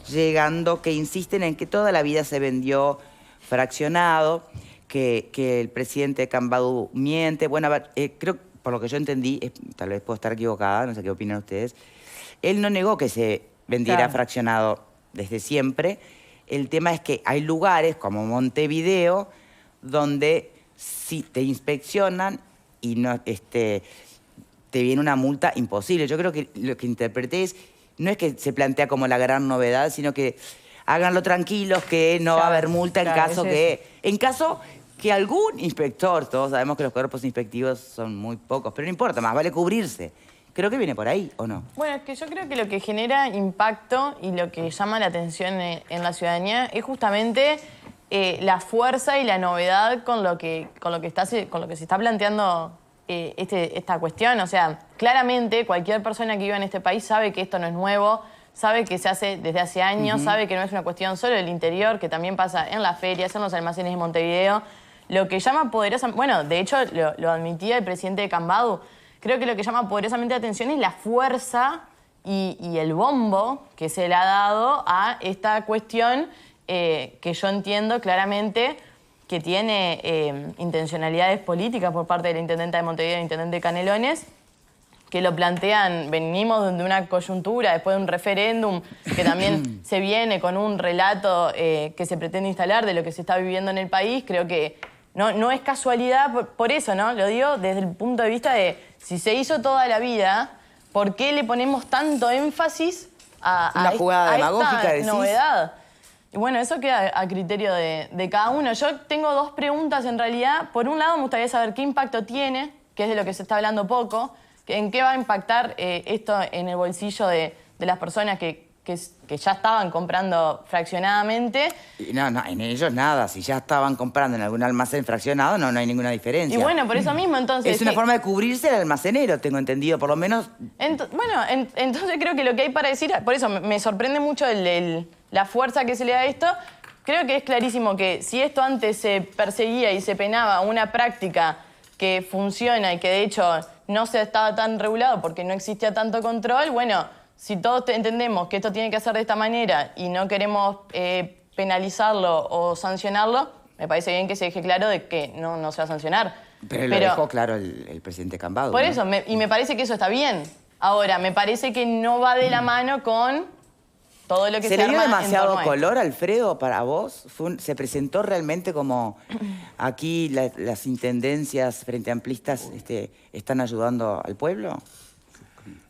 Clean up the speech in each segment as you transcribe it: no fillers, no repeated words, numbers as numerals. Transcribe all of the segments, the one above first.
llegando que insisten en que toda la vida se vendió fraccionado, que el presidente Cambadú miente. Bueno, a ver, creo, por lo que yo entendí, tal vez puedo estar equivocada, no sé qué opinan ustedes, él no negó que se vendiera fraccionado desde siempre. El tema es que hay lugares como Montevideo donde sí te inspeccionan y no, te viene una multa imposible. Yo creo que lo que interpreté no es que se plantea como la gran novedad, sino que háganlo tranquilos, que no va a haber multa en caso que algún inspector, todos sabemos que los cuerpos inspectivos son muy pocos, pero no importa, más vale cubrirse. Creo que viene por ahí, ¿o no? Bueno, es que yo creo que lo que genera impacto y lo que llama la atención en la ciudadanía es justamente la fuerza y la novedad con lo que se está planteando esta cuestión. O sea, claramente cualquier persona que viva en este país sabe que esto no es nuevo, sabe que se hace desde hace años, sabe que no es una cuestión solo del interior, que también pasa en las ferias, en los almacenes de Montevideo. Lo que llama poderosamente... Bueno, de hecho, lo admitía el presidente de Cambadú. Creo que lo que llama poderosamente la atención es la fuerza y el bombo que se le ha dado a esta cuestión que yo entiendo claramente que tiene intencionalidades políticas por parte de la intendenta de Montevideo y el intendente Canelones, que lo plantean, venimos de una coyuntura, después de un referéndum, que también se viene con un relato que se pretende instalar de lo que se está viviendo en el país. Creo que no es casualidad, por eso, ¿no? Lo digo desde el punto de vista de si se hizo toda la vida, ¿por qué le ponemos tanto énfasis a esta novedad? Y bueno, eso queda a criterio de cada uno. Yo tengo dos preguntas en realidad. Por un lado, me gustaría saber qué impacto tiene, que es de lo que se está hablando poco, en qué va a impactar esto en el bolsillo de las personas que ya estaban comprando fraccionadamente. No, en ellos nada. Si ya estaban comprando en algún almacén fraccionado, no hay ninguna diferencia. Y bueno, por eso mismo, entonces... Es una forma de cubrirse el almacenero, tengo entendido, por lo menos... Entonces creo que lo que hay para decir... Por eso me sorprende mucho la fuerza que se le da a esto. Creo que es clarísimo que si esto antes se perseguía y se penaba una práctica que funciona y que de hecho no se estaba tan regulado porque no existía tanto control, bueno... Si todos entendemos que esto tiene que hacer de esta manera y no queremos penalizarlo o sancionarlo, me parece bien que se deje claro de que no se va a sancionar. Pero lo dejó claro el presidente Cambadú. Por eso, y me parece que eso está bien. Ahora, me parece que no va de la mano con todo lo que se arma. ¿Se le dio demasiado color, Alfredo, para vos? ¿Se presentó realmente como aquí las intendencias frente amplistas están ayudando al pueblo?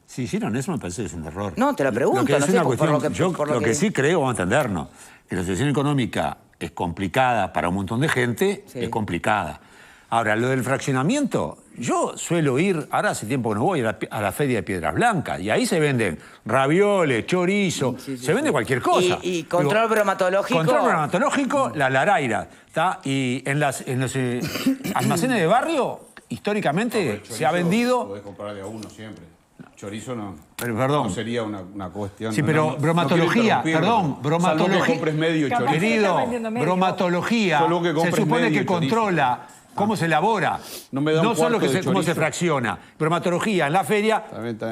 Si hicieron eso, me parece que es un error. No, te lo pregunto. Lo que sí creo, vamos a entendernos, que la situación económica es complicada para un montón de gente, es complicada. Ahora, lo del fraccionamiento, yo suelo ir, ahora hace tiempo que no voy, a la feria de Piedras Blancas, y ahí se venden ravioles, chorizo, se vende cualquier cosa. Y control bromatológico. Control bromatológico, la laraira, ¿está? Y en los almacenes de barrio, históricamente, se ha vendido... Podés comprar de a uno siempre. Chorizo no. Pero, perdón. No sería una cuestión. Sí, pero bromatología, bromatología. Salvo que compres medio chorizo. Querido, bromatología se supone que controla cómo se elabora, no solo cómo se fracciona. Bromatología en la feria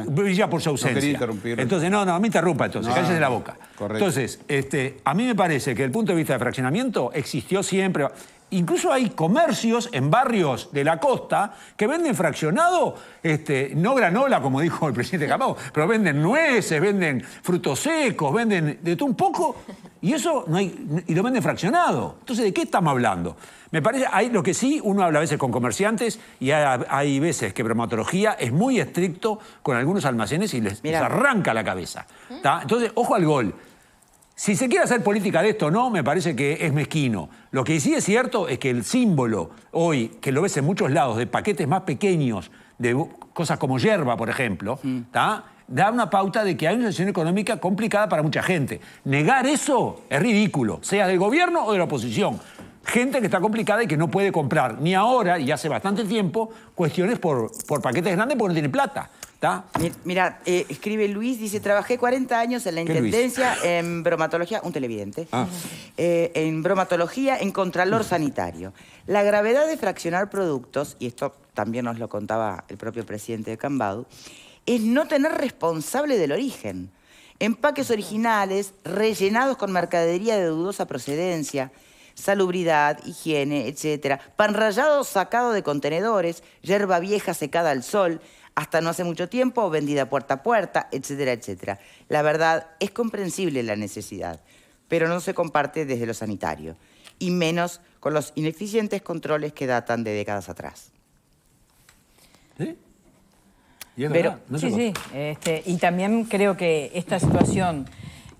brilla por su ausencia. No quería interrumpir. Entonces, no me interrumpa entonces, cállese la boca. Correcto. Entonces, a mí me parece que desde el punto de vista de fraccionamiento existió siempre... Incluso hay comercios en barrios de la costa que venden fraccionado, no granola, como dijo el presidente Cambadú, pero venden nueces, venden frutos secos, venden de todo un poco, y eso y lo venden fraccionado. Entonces, ¿de qué estamos hablando? Me parece, lo que sí, uno habla a veces con comerciantes y hay veces que bromatología es muy estricto con algunos almacenes y les arranca la cabeza. ¿Tá? Entonces, ojo al gol. Si se quiere hacer política de esto o no, me parece que es mezquino. Lo que sí es cierto es que el símbolo hoy, que lo ves en muchos lados, de paquetes más pequeños, de cosas como yerba, por ejemplo, da una pauta de que hay una situación económica complicada para mucha gente. Negar eso es ridículo, sea del gobierno o de la oposición. Gente que está complicada y que no puede comprar, ni ahora, y hace bastante tiempo, cuestiones por paquetes grandes porque no tiene plata. Mira, escribe Luis, dice, trabajé 40 años en la intendencia en bromatología, un televidente, en bromatología, en contralor sanitario. La gravedad de fraccionar productos, y esto también nos lo contaba el propio presidente de Cambadú, es no tener responsable del origen. Empaques originales rellenados con mercadería de dudosa procedencia, salubridad, higiene, etc. Pan rallado sacado de contenedores, yerba vieja secada al sol, hasta no hace mucho tiempo vendida puerta a puerta, etcétera, etcétera. La verdad, es comprensible la necesidad, pero no se comparte desde lo sanitario, y menos con los ineficientes controles que datan de décadas atrás. ¿Sí? Y es Pero- verdad, no se Sí, sí. Y también creo que esta situación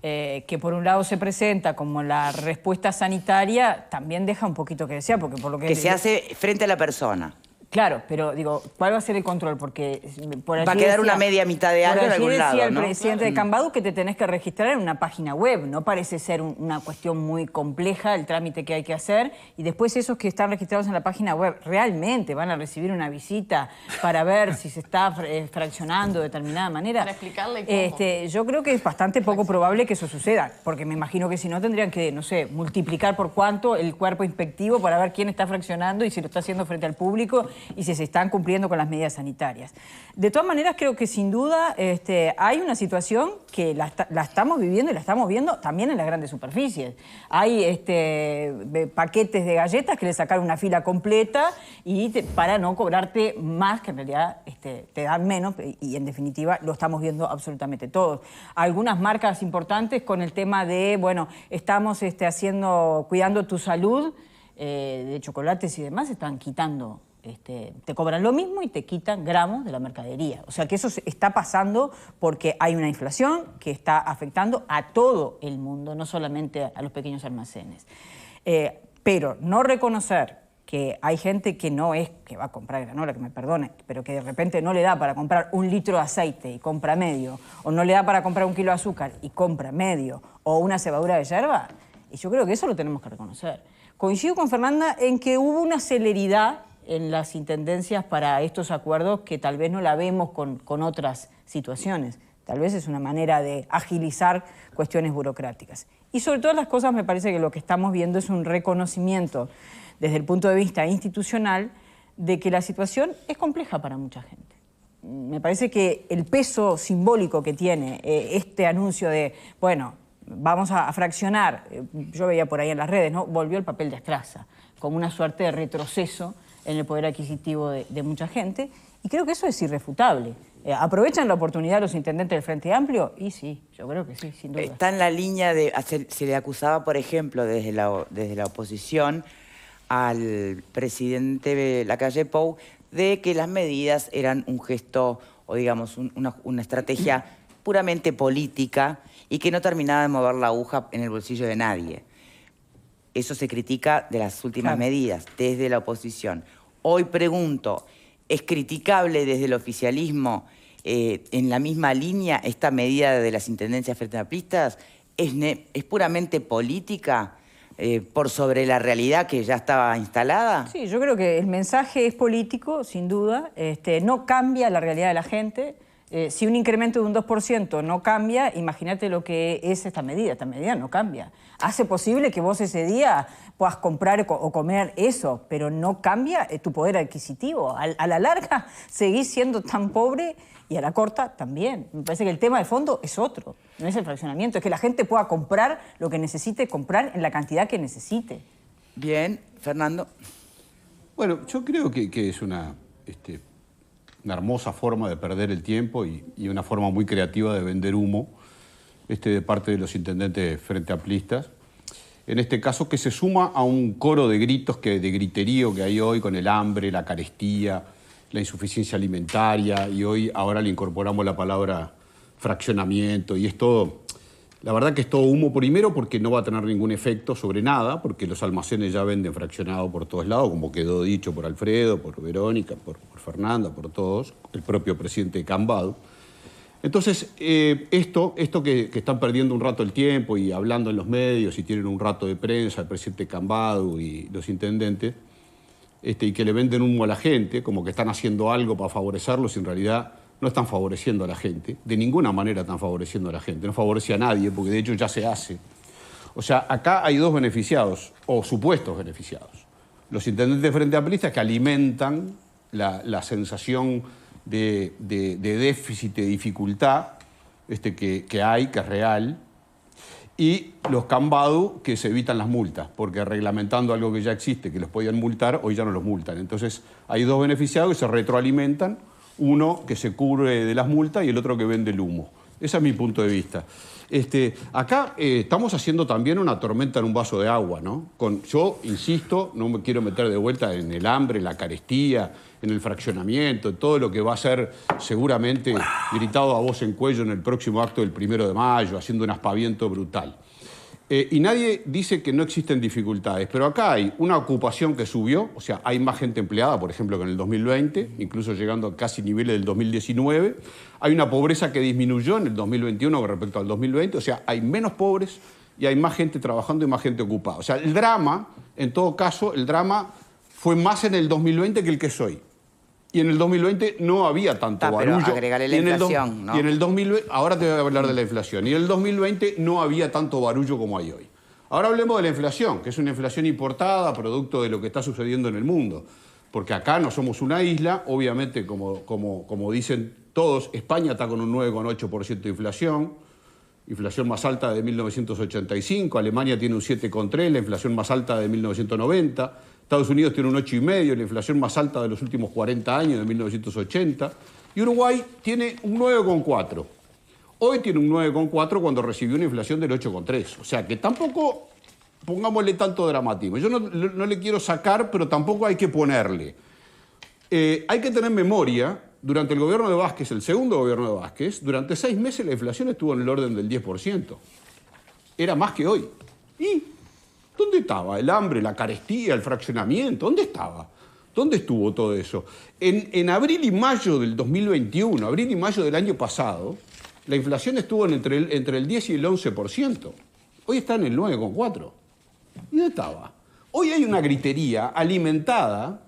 que por un lado se presenta como la respuesta sanitaria, también deja un poquito que desear, porque por lo Que se hace frente a la persona. Claro, pero digo, ¿cuál va a ser el control? Porque por allí Va a quedar una media mitad de algo por en allí algún decía lado, el ¿no? presidente de Cambadu que te tenés que registrar en una página web. No parece ser una cuestión muy compleja el trámite que hay que hacer. Y después esos que están registrados en la página web realmente van a recibir una visita para ver si se está fraccionando de determinada manera. Para explicarle cómo. Yo creo que es bastante poco probable que eso suceda, porque me imagino que si no tendrían que, no sé, multiplicar por cuánto el cuerpo inspectivo para ver quién está fraccionando y si lo está haciendo frente al público y si se están cumpliendo con las medidas sanitarias. De todas maneras, creo que sin duda hay una situación que la estamos viviendo y la estamos viendo también en las grandes superficies. Hay paquetes de galletas que le sacaron una fila completa para no cobrarte más, que en realidad te dan menos, y en definitiva lo estamos viendo absolutamente todos. Algunas marcas importantes con el tema de, bueno, estamos cuidando tu salud, de chocolates y demás, están quitando. Te cobran lo mismo y te quitan gramos de la mercadería. O sea que eso está pasando porque hay una inflación que está afectando a todo el mundo, no solamente a los pequeños almacenes. Pero no reconocer que hay gente que no es que va a comprar granola, que me perdone, pero que de repente no le da para comprar 1 litro de aceite y compra medio, o no le da para comprar 1 kilo de azúcar y compra medio, o una cebadura de yerba, y yo creo que eso lo tenemos que reconocer. Coincido con Fernanda en que hubo una celeridad en las intendencias para estos acuerdos que tal vez no la vemos con otras situaciones. Tal vez es una manera de agilizar cuestiones burocráticas. Y sobre todas las cosas me parece que lo que estamos viendo es un reconocimiento desde el punto de vista institucional de que la situación es compleja para mucha gente. Me parece que el peso simbólico que tiene este anuncio de, bueno, vamos a fraccionar, yo veía por ahí en las redes, ¿no? Volvió el papel de Estraza, como una suerte de retroceso en el poder adquisitivo de mucha gente, y creo que eso es irrefutable. ¿Aprovechan la oportunidad los intendentes del Frente Amplio? Y sí, yo creo que sí, sin duda. Está en la línea de... Se le acusaba, por ejemplo, desde la oposición al presidente Lacalle Pou de que las medidas eran un gesto, o digamos, una estrategia puramente política y que no terminaba de mover la aguja en el bolsillo de nadie. Eso se critica de las últimas medidas, desde la oposición. Hoy pregunto, ¿es criticable desde el oficialismo en la misma línea esta medida de las intendencias frente-amplistas? ¿Es puramente política por sobre la realidad que ya estaba instalada? Sí, yo creo que el mensaje es político, sin duda. No cambia la realidad de la gente. Si un incremento de un 2% no cambia, imagínate lo que es esta medida. Esta medida no cambia. Hace posible que vos ese día puedas comprar o comer eso, pero no cambia tu poder adquisitivo. A la larga seguís siendo tan pobre y a la corta también. Me parece que el tema de fondo es otro, no es el fraccionamiento, es que la gente pueda comprar lo que necesite comprar en la cantidad que necesite. Bien, Fernando. Bueno, yo creo que es una hermosa forma de perder el tiempo y una forma muy creativa de vender humo de parte de los intendentes frente amplistas. En este caso, que se suma a un coro de gritos, de griterío que hay hoy con el hambre, la carestía, la insuficiencia alimentaria, y ahora le incorporamos la palabra fraccionamiento, y es todo, la verdad que es todo humo, primero porque no va a tener ningún efecto sobre nada, porque los almacenes ya venden fraccionado por todos lados, como quedó dicho por Alfredo, por Verónica, por Fernanda, por todos, el propio presidente de Cambadu. Entonces, esto que están perdiendo un rato el tiempo y hablando en los medios y tienen un rato de prensa, el presidente Cambadu y los intendentes, y que le venden humo a la gente, como que están haciendo algo para favorecerlos, y en realidad no están favoreciendo a la gente. De ninguna manera están favoreciendo a la gente. No favorece a nadie, porque de hecho ya se hace. O sea, acá hay dos beneficiados, o supuestos beneficiados. Los intendentes frente amplistas que alimentan la sensación de déficit, de dificultad, que hay, que es real, y los Cambadu, que se evitan las multas, porque reglamentando algo que ya existe, que los podían multar, hoy ya no los multan. Entonces hay dos beneficiados que se retroalimentan, uno que se cubre de las multas y el otro que vende el humo. Ese es mi punto de vista. Acá estamos haciendo también una tormenta en un vaso de agua, ¿no? Yo insisto, no me quiero meter de vuelta en el hambre, en la carestía, en el fraccionamiento, en todo lo que va a ser seguramente gritado a voz en cuello en el próximo acto del 1 de mayo, haciendo un aspaviento brutal. Y nadie dice que no existen dificultades, pero acá hay una ocupación que subió, o sea, hay más gente empleada, por ejemplo, que en el 2020, incluso llegando a casi niveles del 2019. Hay una pobreza que disminuyó en el 2021 con respecto al 2020, o sea, hay menos pobres y hay más gente trabajando y más gente ocupada. O sea, el drama, en todo caso, el drama fue más en el 2020 que el que es hoy. Y en el 2020 no había tanto barullo. Pero agregarle la inflación, ¿no? Y en el 2020, ahora te voy a hablar de la inflación. Y en el 2020 no había tanto barullo como hay hoy. Ahora hablemos de la inflación, que es una inflación importada, producto de lo que está sucediendo en el mundo. Porque acá no somos una isla, obviamente, como dicen todos, España está con un 9,8% de inflación más alta de 1985, Alemania tiene un 7,3%, la inflación más alta de 1990, Estados Unidos tiene un 8,5%, la inflación más alta de los últimos 40 años, de 1980, y Uruguay tiene un 9,4%. Hoy tiene un 9,4% cuando recibió una inflación del 8,3%. O sea que tampoco pongámosle tanto dramatismo. Yo no le quiero sacar, pero tampoco hay que ponerle. Hay que tener memoria, durante el gobierno de Vázquez, el segundo gobierno de Vázquez, durante 6 meses la inflación estuvo en el orden del 10%. Era más que hoy. ¿Y dónde estaba el hambre, la carestía, el fraccionamiento? ¿Dónde estaba? ¿Dónde estuvo todo eso? En abril y mayo del 2021, abril y mayo del año pasado, la inflación estuvo entre el 10 y el 11%. Hoy está en el 9,4%. ¿Y dónde estaba? Hoy hay una gritería alimentada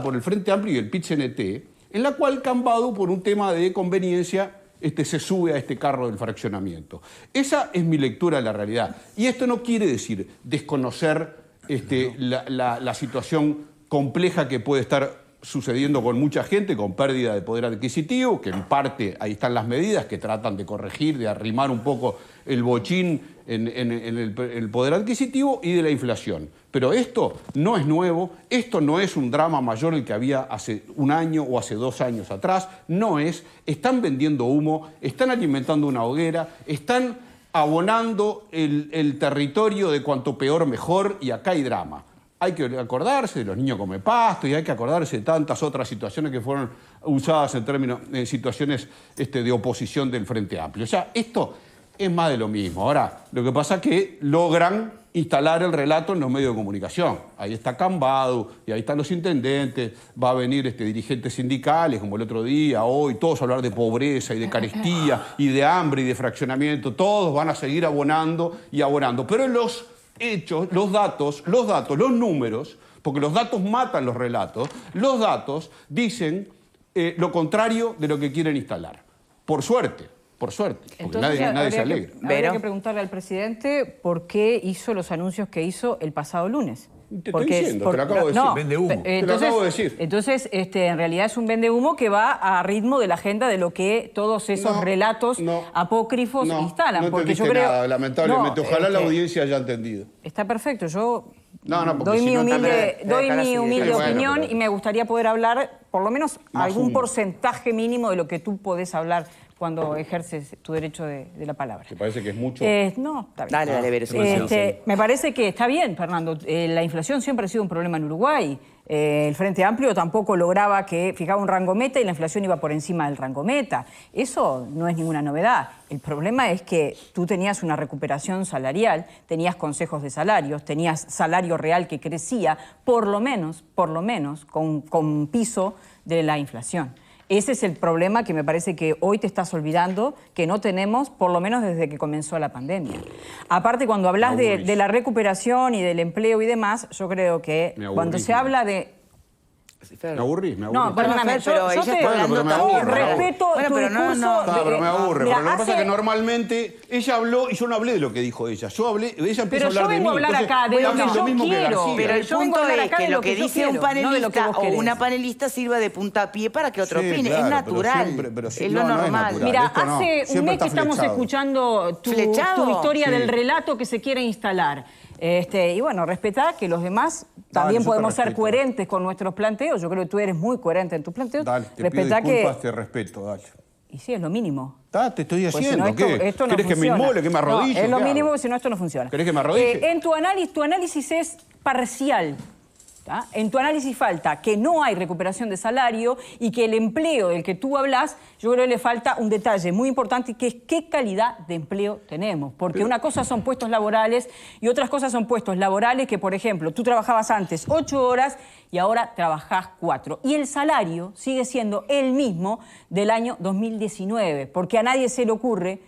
por el Frente Amplio y el PIT-CNT, en la cual Cambadu, por un tema de conveniencia, se sube a este carro del fraccionamiento. Esa es mi lectura de la realidad. Y esto no quiere decir desconocer la situación compleja que puede estar sucediendo con mucha gente, con pérdida de poder adquisitivo, que en parte ahí están las medidas que tratan de corregir, de arrimar un poco el bochín en el poder adquisitivo y de la inflación. Pero esto no es nuevo, esto no es un drama mayor el que había hace un año o hace 2 años atrás, no es. Están vendiendo humo, están alimentando una hoguera, están abonando el territorio de cuanto peor mejor y acá hay drama. Hay que acordarse de los niños come pasto y hay que acordarse de tantas otras situaciones que fueron usadas en situaciones de oposición del Frente Amplio. O sea, esto es más de lo mismo. Ahora, lo que pasa es que logran instalar el relato en los medios de comunicación. Ahí está Cambadu y ahí están los intendentes, va a venir dirigentes sindicales como el otro día, hoy, todos a hablar de pobreza y de carestía y de hambre y de fraccionamiento, todos van a seguir abonando y abonando. Pero los hechos, los datos, los números, porque los datos matan los relatos, los datos dicen lo contrario de lo que quieren instalar. Por suerte, porque entonces, nadie se alegra. Habría que preguntarle al presidente por qué hizo los anuncios que hizo el pasado lunes. Te estoy diciendo, te lo acabo de decir. Vende humo. Te lo acabo de decir. Entonces, en realidad es un vendehumo que va a ritmo de la agenda de lo que todos esos relatos apócrifos instalan. No porque entendiste yo creo, nada, lamentablemente. Ojalá la audiencia haya entendido. Está perfecto. Yo porque doy si mi no, humilde bueno, opinión pero- y me gustaría poder hablar por lo menos Más algún humo. porcentaje mínimo de lo que tú podés hablar cuando ejerces tu derecho de la palabra. ¿Te parece que es mucho? No, está bien. Dale, Vero, sí. Me parece que está bien, Fernando. La inflación siempre ha sido un problema en Uruguay. El Frente Amplio tampoco lograba que fijaba un rango meta y la inflación iba por encima del rango meta. Eso no es ninguna novedad. El problema es que tú tenías una recuperación salarial, tenías consejos de salarios, tenías salario real que crecía, por lo menos, con piso de la inflación. Ese es el problema que me parece que hoy te estás olvidando, que no tenemos, por lo menos desde que comenzó la pandemia. Aparte, cuando hablas de la recuperación y del empleo y demás, yo creo que cuando se habla de... Fer. Me aburrí. No, perdóname, Fer, pero ella está hablando pero me también. aburre, me aburre. respeto Bueno, tu pero no, discurso. no. No, pero me aburre, Mira, porque lo que pasa es hace- que normalmente ella habló y yo no hablé de lo que dijo ella. Ella empieza Pero a hablar yo de mí. vengo a hablar entonces acá de voy a lo que hablar yo mismo que quiero. García. Pero el Yo vengo punto a hablar es acá que de lo lo que que yo dice un quiero, no de lo que panelista vos o querés. una panelista sirva de puntapié para que otro Sí, opine. claro, Es pero natural. siempre- pero sí- es lo no, no es normal. natural. Mira, esto no. hace un Siempre mes está que estamos flechado. escuchando tu ¿Flechado? historia Sí. del relato que se quiere instalar. Y bueno, respetá que los demás Dale, también yo te podemos ser respeto. coherentes con nuestros planteos. Yo creo que tú eres muy coherente en tus planteos. Dale, te pido Respetá disculpas, que... te respeto, dale. Y sí, es lo mínimo. Te estoy Pues si haciendo, no, ¿qué? esto no ¿Querés que me funciona. inmole, que me arrodille? No, es lo ¿Qué mínimo, hago? si no, esto no funciona. ¿Querés que me arrodille? En tu análisis es parcial. ¿tá? En tu análisis falta que no hay recuperación de salario y que el empleo del que tú hablas, yo creo que le falta un detalle muy importante, que es qué calidad de empleo tenemos. Porque una cosa son puestos laborales y otras cosas son puestos laborales que, por ejemplo, tú trabajabas antes 8 horas y ahora trabajás 4. Y el salario sigue siendo el mismo del año 2019, porque a nadie se le ocurre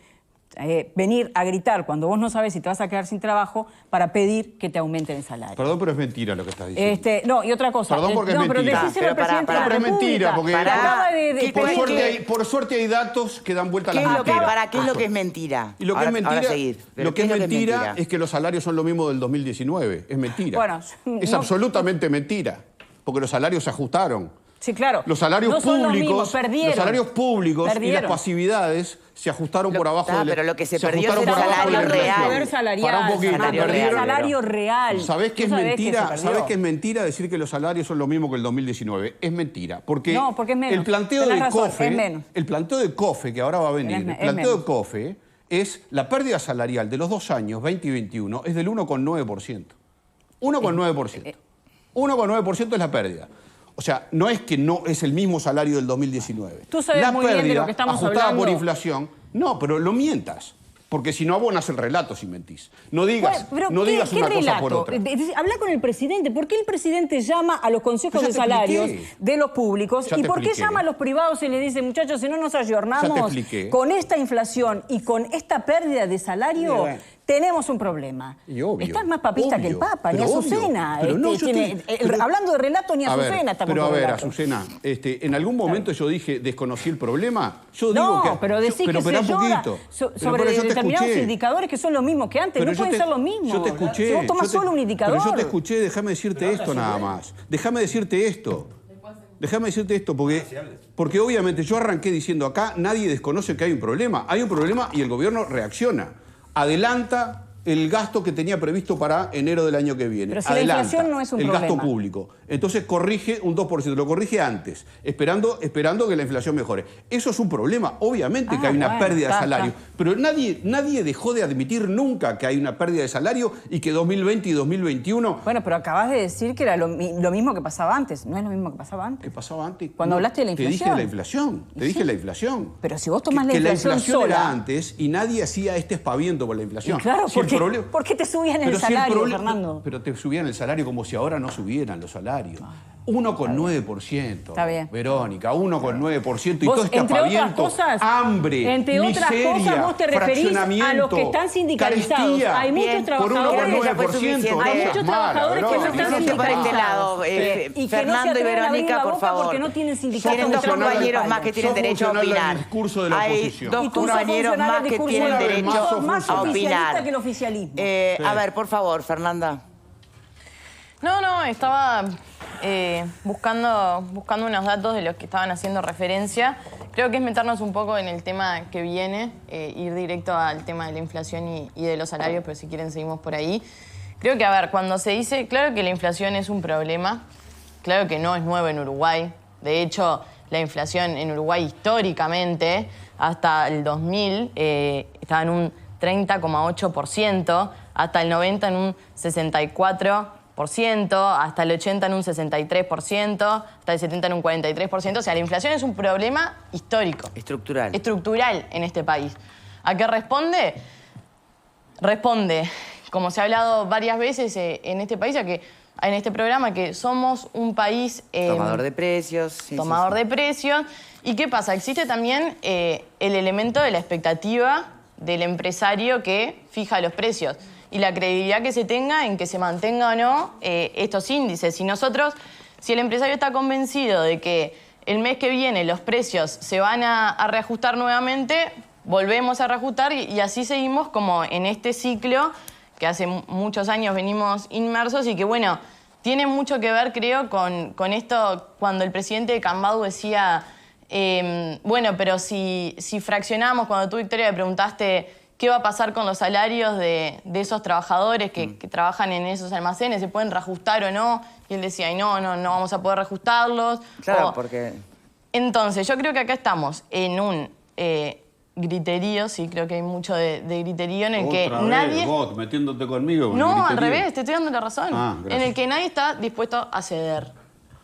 venir a gritar cuando vos no sabes si te vas a quedar sin trabajo para pedir que te aumenten el salario. Perdón, pero es mentira lo que estás diciendo. No, y otra cosa. Perdón porque es no, pero mentira. decíselo al Pero pará, presidente de la pero es mentira, República. porque- Acaba de ¿Qué- Por ¿qué- suerte, qué- por suerte hay datos que dan vuelta a ¿Qué las es lo que, mentiras. ¿Para qué es lo que es mentira? Y lo que Ahora- es mentira, ahora seguir. Pero lo que ¿qué es mentira es que los salarios son lo mismo del 2019. Es mentira. Bueno, es no- absolutamente mentira. Porque los salarios se ajustaron. Sí, claro. Los salarios No son los públicos, mismos, perdieron. los salarios públicos y Perdieron. las pasividades se ajustaron por abajo del pero lo que se perdió ajustaron es el por abajo salario de la inflación. real. Poder salarial. Pará un poquito, salario perdieron. real. Salario real. ¿Sabés qué Tú es sabés mentira? que se perdió. ¿Sabés qué es mentira decir que los salarios son lo mismo que el 2019? Es mentira. Porque, No, porque es menos. el planteo Tenés de razón, COFE, es menos. el planteo de COFE que ahora va a venir, Es el planteo menos. de COFE es la pérdida salarial de los 2 años, 20 y 21, es del 1,9%. 1,9%. 1,9% es la pérdida. O sea, no es que no es el mismo salario del 2019. Tú sabes la muy bien de pérdida, lo que estamos ajustada hablando. por inflación, no, pero lo mientas. Porque si no abonas el relato si mentís. No digas, Bueno, pero no ¿qué- digas qué una cosa relato? por otra. Habla con el presidente. ¿Por qué el presidente llama a los consejos Pues de ya te salarios expliqué. de los públicos? Ya ¿Y te por qué expliqué. llama a los privados y le dice, muchachos, si no nos Ya te ayornamos expliqué. con esta inflación y con esta pérdida de salario, Y bueno. tenemos un problema? Y obvio, Estás más papista que el obvio, Papa, ni pero obvio. Azucena. Pero no, yo estoy- hablando de relato, ni A ver, Azucena está con pero a tu ver, relato. Azucena, en algún momento yo dije, desconocí el problema. Yo No, digo que, pero decís que espera se un llora poquito. sobre Pero yo te determinados escuché. indicadores que son los mismos que antes. Pero No yo pueden ser los mismos. Yo te escuché. Si vos tomás yo te- solo un indicador. Pero yo te escuché, déjame decirte esto nada más. Déjame decirte esto. Déjame decirte esto, porque obviamente yo arranqué diciendo acá, nadie desconoce que hay un problema. Hay un problema y el gobierno reacciona. Adelanta el gasto que tenía previsto para enero del año que viene. Pero si la Adelanta inflación no es un el gasto problema. público. Entonces corrige un 2%, lo corrige antes, esperando que la inflación mejore. Eso es un problema. Obviamente que hay una bueno, pérdida de está, salario. está. Pero nadie dejó de admitir nunca que hay una pérdida de salario y que 2020 y 2021... Bueno, pero acabas de decir que era lo mismo que pasaba antes. ¿No es lo mismo que pasaba antes? ¿Qué pasaba antes? Cuando hablaste de la Te dije inflación. de la inflación. Te Y dije sí. la inflación. Pero si vos tomás la que inflación la inflación era sola- antes y nadie hacía este espaviento por la inflación. Y claro, Si el porque- ¿por qué te subían el Pero si salario, problema- Fernando? Pero te subían el salario como si ahora no subieran los salarios. 1,9%. Está bien. Verónica, 1,9%. Y Vos, todo este entre otras apaviento, cosas, hambre, entre otras miseria, cosas, vos te referís a los que están sindicalizados. carestía, Hay muchos Bien, por trabajadores. 1,9%. Hay no seas muchos mala, trabajadores que no Verónica. están Siéntense por este sindicalizados. lado, Y que no se Fernando y atreven a abrir Verónica, la por boca favor. porque no tienen sindicatos Tienen dos detrás de la compañeros espalda. más que tienen Sos derecho a funcional del opinar. discurso de la Hay oposición. dos Y tú sos compañeros funcional más del que discurso tienen de la derecho oposición. Sos más a oficialista opinar. que el oficialismo. A ver, por favor, Fernanda. No, estaba buscando unos datos de los que estaban haciendo referencia. Creo que es meternos un poco en el tema que viene, ir directo al tema de la inflación y de los salarios, pero si quieren seguimos por ahí. Creo que, a ver, cuando se dice, claro que la inflación es un problema, claro que no es nuevo en Uruguay. De hecho, la inflación en Uruguay históricamente, hasta el 2000, estaba en un 30,8%, hasta el 90 en un 64%, hasta el 80 en un 63%, hasta el 70 en un 43%. O sea, la inflación es un problema histórico. Estructural. Estructural en este país. ¿A qué responde? Responde, como se ha hablado varias veces en este país, en este programa, que somos un país... Tomador de precios. Sí, tomador sí, sí. de precios. ¿Y qué pasa? Existe también el elemento de la expectativa del empresario que fija los precios y la credibilidad que se tenga en que se mantenga o no estos índices. Si nosotros si el empresario está convencido de que el mes que viene los precios se van a reajustar nuevamente, volvemos a reajustar y así seguimos como en este ciclo que hace muchos años venimos inmersos y que, bueno, tiene mucho que ver, creo, con esto cuando el presidente de Cambadu decía, bueno, pero si fraccionamos, cuando tú, Victoria, le preguntaste qué va a pasar con los salarios de esos trabajadores que trabajan en esos almacenes, ¿se pueden reajustar o no? Y él decía, ay, no vamos a poder reajustarlos. Claro, porque... Entonces, yo creo que acá estamos en un griterío, sí, creo que hay mucho de griterío en el que nadie... vos, metiéndote conmigo con No, el al revés, te estoy dando la razón. Gracias. En el que nadie está dispuesto a ceder.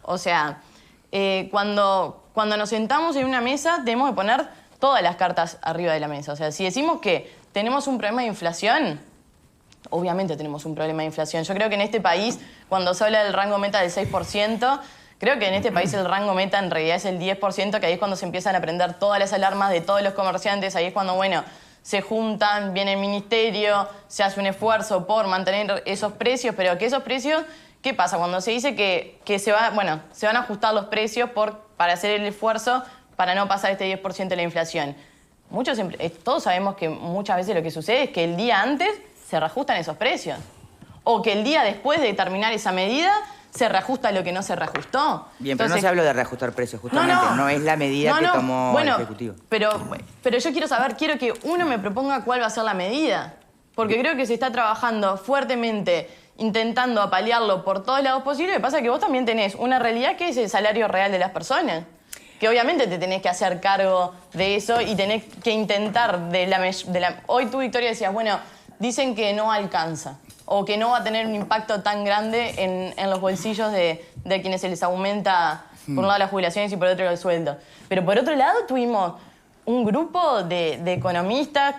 O sea, cuando nos sentamos en una mesa, tenemos que poner todas las cartas arriba de la mesa. O sea, si decimos que tenemos un problema de inflación, obviamente tenemos un problema de inflación. Yo creo que en este país, cuando se habla del rango meta del 6%, creo que en este país el rango meta en realidad es el 10%, que ahí es cuando se empiezan a prender todas las alarmas de todos los comerciantes, ahí es cuando, bueno, se juntan, viene el ministerio, se hace un esfuerzo por mantener esos precios, pero que esos precios, ¿qué pasa? Cuando se dice que se van a ajustar los precios para hacer el esfuerzo para no pasar este 10% de la inflación. Todos sabemos que muchas veces lo que sucede es que el día antes se reajustan esos precios. O que el día después de terminar esa medida se reajusta lo que no se reajustó. Bien, entonces, pero no se habló de reajustar precios, justamente. No es la medida que tomó el Ejecutivo. Pero yo quiero que uno me proponga cuál va a ser la medida. Porque creo que se está trabajando fuertemente, intentando paliarlo por todos lados posibles. Lo que pasa es que vos también tenés una realidad que es el salario real de las personas. Que obviamente te tenés que hacer cargo de eso y tenés que intentar Hoy tú, Victoria, decías, bueno, dicen que no alcanza. O que no va a tener un impacto tan grande en los bolsillos de quienes se les aumenta, por un lado, las jubilaciones y por otro, el sueldo. Pero por otro lado, tuvimos un grupo de economistas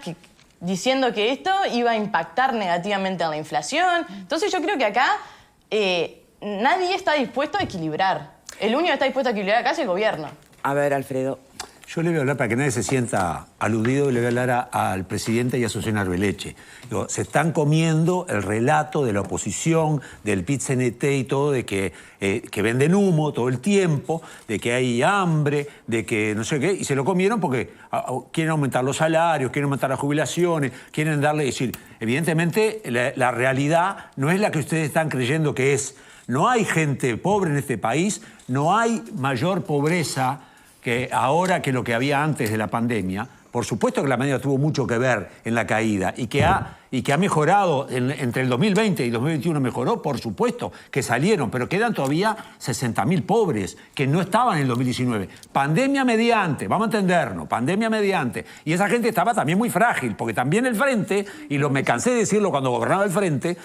diciendo que esto iba a impactar negativamente en la inflación. Entonces yo creo que acá nadie está dispuesto a equilibrar. El único que está dispuesto a equilibrar acá es el gobierno. A ver, Alfredo. Yo le voy a hablar, para que nadie se sienta aludido, le voy a hablar al presidente y a Susana Arbeleche. Digo, se están comiendo el relato de la oposición, del PIT-CNT y todo, de que venden humo todo el tiempo, de que hay hambre, de que no sé qué, y se lo comieron porque quieren aumentar los salarios, quieren aumentar las jubilaciones, quieren darle... Es decir, evidentemente la realidad no es la que ustedes están creyendo que es. No hay gente pobre en este país, no hay mayor pobreza que ahora que lo que había antes de la pandemia. Por supuesto que la pandemia tuvo mucho que ver en la caída y que ha mejorado entre el 2020 y 2021 mejoró, por supuesto, que salieron, pero quedan todavía 60.000 pobres que no estaban en el 2019. Pandemia mediante, vamos a entendernos, pandemia mediante. Y esa gente estaba también muy frágil, porque también el Frente, y me cansé de decirlo cuando gobernaba el Frente,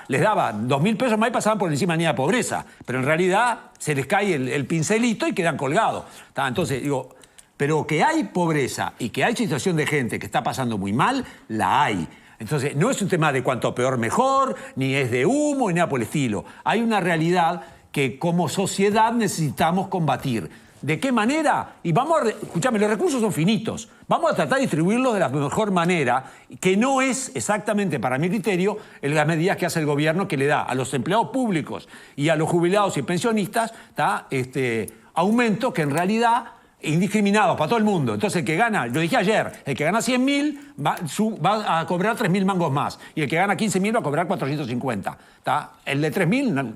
les daba 2.000 pesos más y pasaban por encima de la línea de pobreza. Pero en realidad se les cae el pincelito y quedan colgados. Entonces, digo... Pero que hay pobreza y que hay situación de gente que está pasando muy mal, la hay. Entonces, no es un tema de cuanto peor mejor, ni es de humo, ni nada por el estilo. Hay una realidad que como sociedad necesitamos combatir. ¿De qué manera? Y escúchame, los recursos son finitos. Vamos a tratar de distribuirlos de la mejor manera, que no es exactamente, para mi criterio, las medidas que hace el gobierno, que le da a los empleados públicos y a los jubilados y pensionistas aumentos que en realidad... indiscriminados para todo el mundo. Entonces el que gana, lo dije ayer, el que gana 100.000 va a cobrar 3.000 mangos más y el que gana 15.000 va a cobrar 450. El de 3.000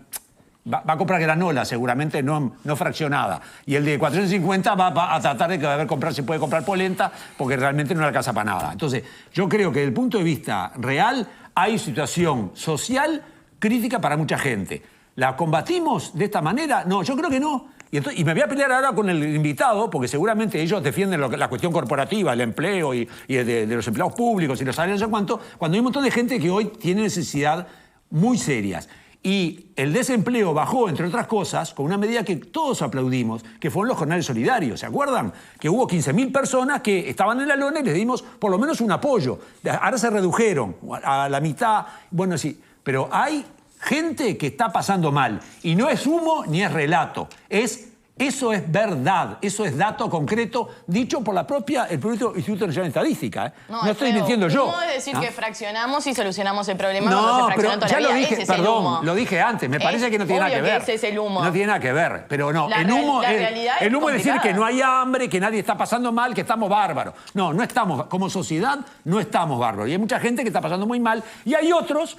va a comprar granola, seguramente no fraccionada, y el de 450 va a tratar de si puede comprar polenta, porque realmente no le alcanza para nada. Entonces yo creo que desde el punto de vista real hay situación social crítica para mucha gente. ¿La combatimos de esta manera? No, yo creo que no. Y me voy a pelear ahora con el invitado, porque seguramente ellos defienden la cuestión corporativa, el empleo y de los empleados públicos y los salarios, no sé cuánto, cuando hay un montón de gente que hoy tiene necesidad muy serias. Y el desempleo bajó, entre otras cosas, con una medida que todos aplaudimos, que fueron los jornales solidarios. ¿Se acuerdan? Que hubo 15.000 personas que estaban en la lona y les dimos por lo menos un apoyo. Ahora se redujeron a la mitad. Bueno, sí, pero hay gente que está pasando mal. Y no es humo ni es relato. Es Eso es verdad, eso es dato concreto dicho por el propio Instituto Nacional de Estadística. No estoy mintiendo yo. No es decir que fraccionamos y solucionamos el problema No, cuando se pero fraccionó toda ya la lo vida. dije, Ese es el perdón, humo. lo dije antes, me parece que no tiene nada que ver. Ese es el humo. No tiene nada que ver, pero no, La el humo realidad es es decir complicada. que no hay hambre, que nadie está pasando mal, que estamos bárbaros. No, no estamos, como sociedad no estamos bárbaros. Y hay mucha gente que está pasando muy mal y hay otros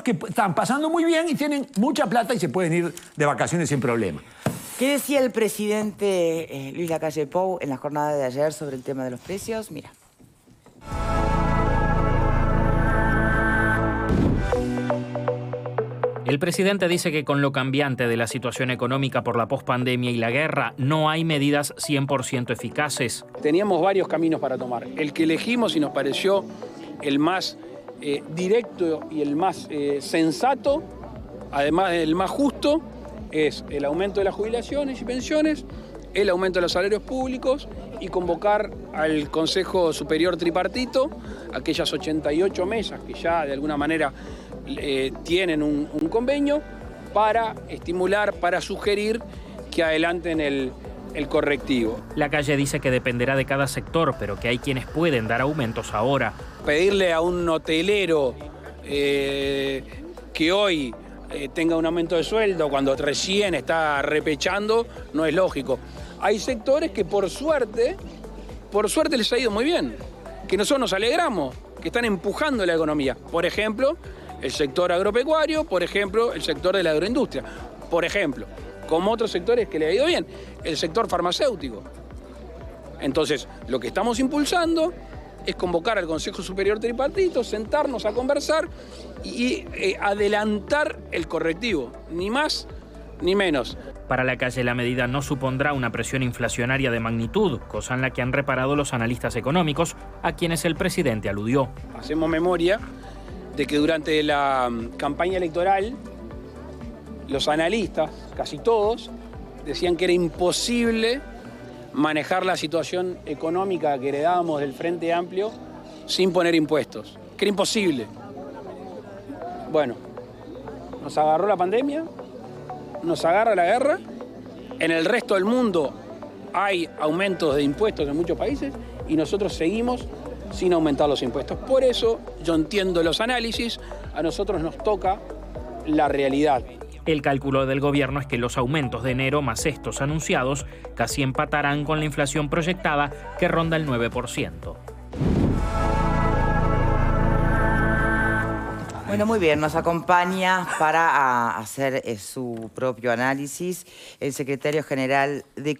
que están pasando muy bien y tienen mucha plata y se pueden ir de vacaciones sin problema. ¿Qué decía el presidente Luis Lacalle Pou en la jornada de ayer sobre el tema de los precios? Mira. El presidente dice que con lo cambiante de la situación económica por la pospandemia y la guerra, no hay medidas 100% eficaces. Teníamos varios caminos para tomar. El que elegimos y nos pareció el más directo y el más sensato, además del más justo, es el aumento de las jubilaciones y pensiones, el aumento de los salarios públicos y convocar al Consejo Superior Tripartito, aquellas 88 mesas que ya de alguna manera tienen un convenio, para estimular, para sugerir que adelanten el correctivo. Lacalle dice que dependerá de cada sector, pero que hay quienes pueden dar aumentos ahora. Pedirle a un hotelero que hoy tenga un aumento de sueldo cuando recién está repechando no es lógico. Hay sectores que por suerte les ha ido muy bien, que nosotros nos alegramos, que están empujando la economía. Por ejemplo, el sector agropecuario, por ejemplo, el sector de la agroindustria, por ejemplo, como otros sectores que le ha ido bien, el sector farmacéutico. Entonces, lo que estamos impulsando es convocar al Consejo Superior Tripartito, sentarnos a conversar y adelantar el correctivo, ni más ni menos. Para Lacalle, la medida no supondrá una presión inflacionaria de magnitud, cosa en la que han reparado los analistas económicos, a quienes el presidente aludió. Hacemos memoria de que durante la campaña electoral, los analistas, casi todos, decían que era imposible manejar la situación económica que heredábamos del Frente Amplio sin poner impuestos, que era imposible. Bueno, nos agarró la pandemia, nos agarra la guerra, en el resto del mundo hay aumentos de impuestos en muchos países y nosotros seguimos sin aumentar los impuestos. Por eso yo entiendo los análisis, a nosotros nos toca la realidad. El cálculo del gobierno es que los aumentos de enero más estos anunciados casi empatarán con la inflación proyectada, que ronda el 9%. Bueno, muy bien, nos acompaña para hacer su propio análisis el secretario general de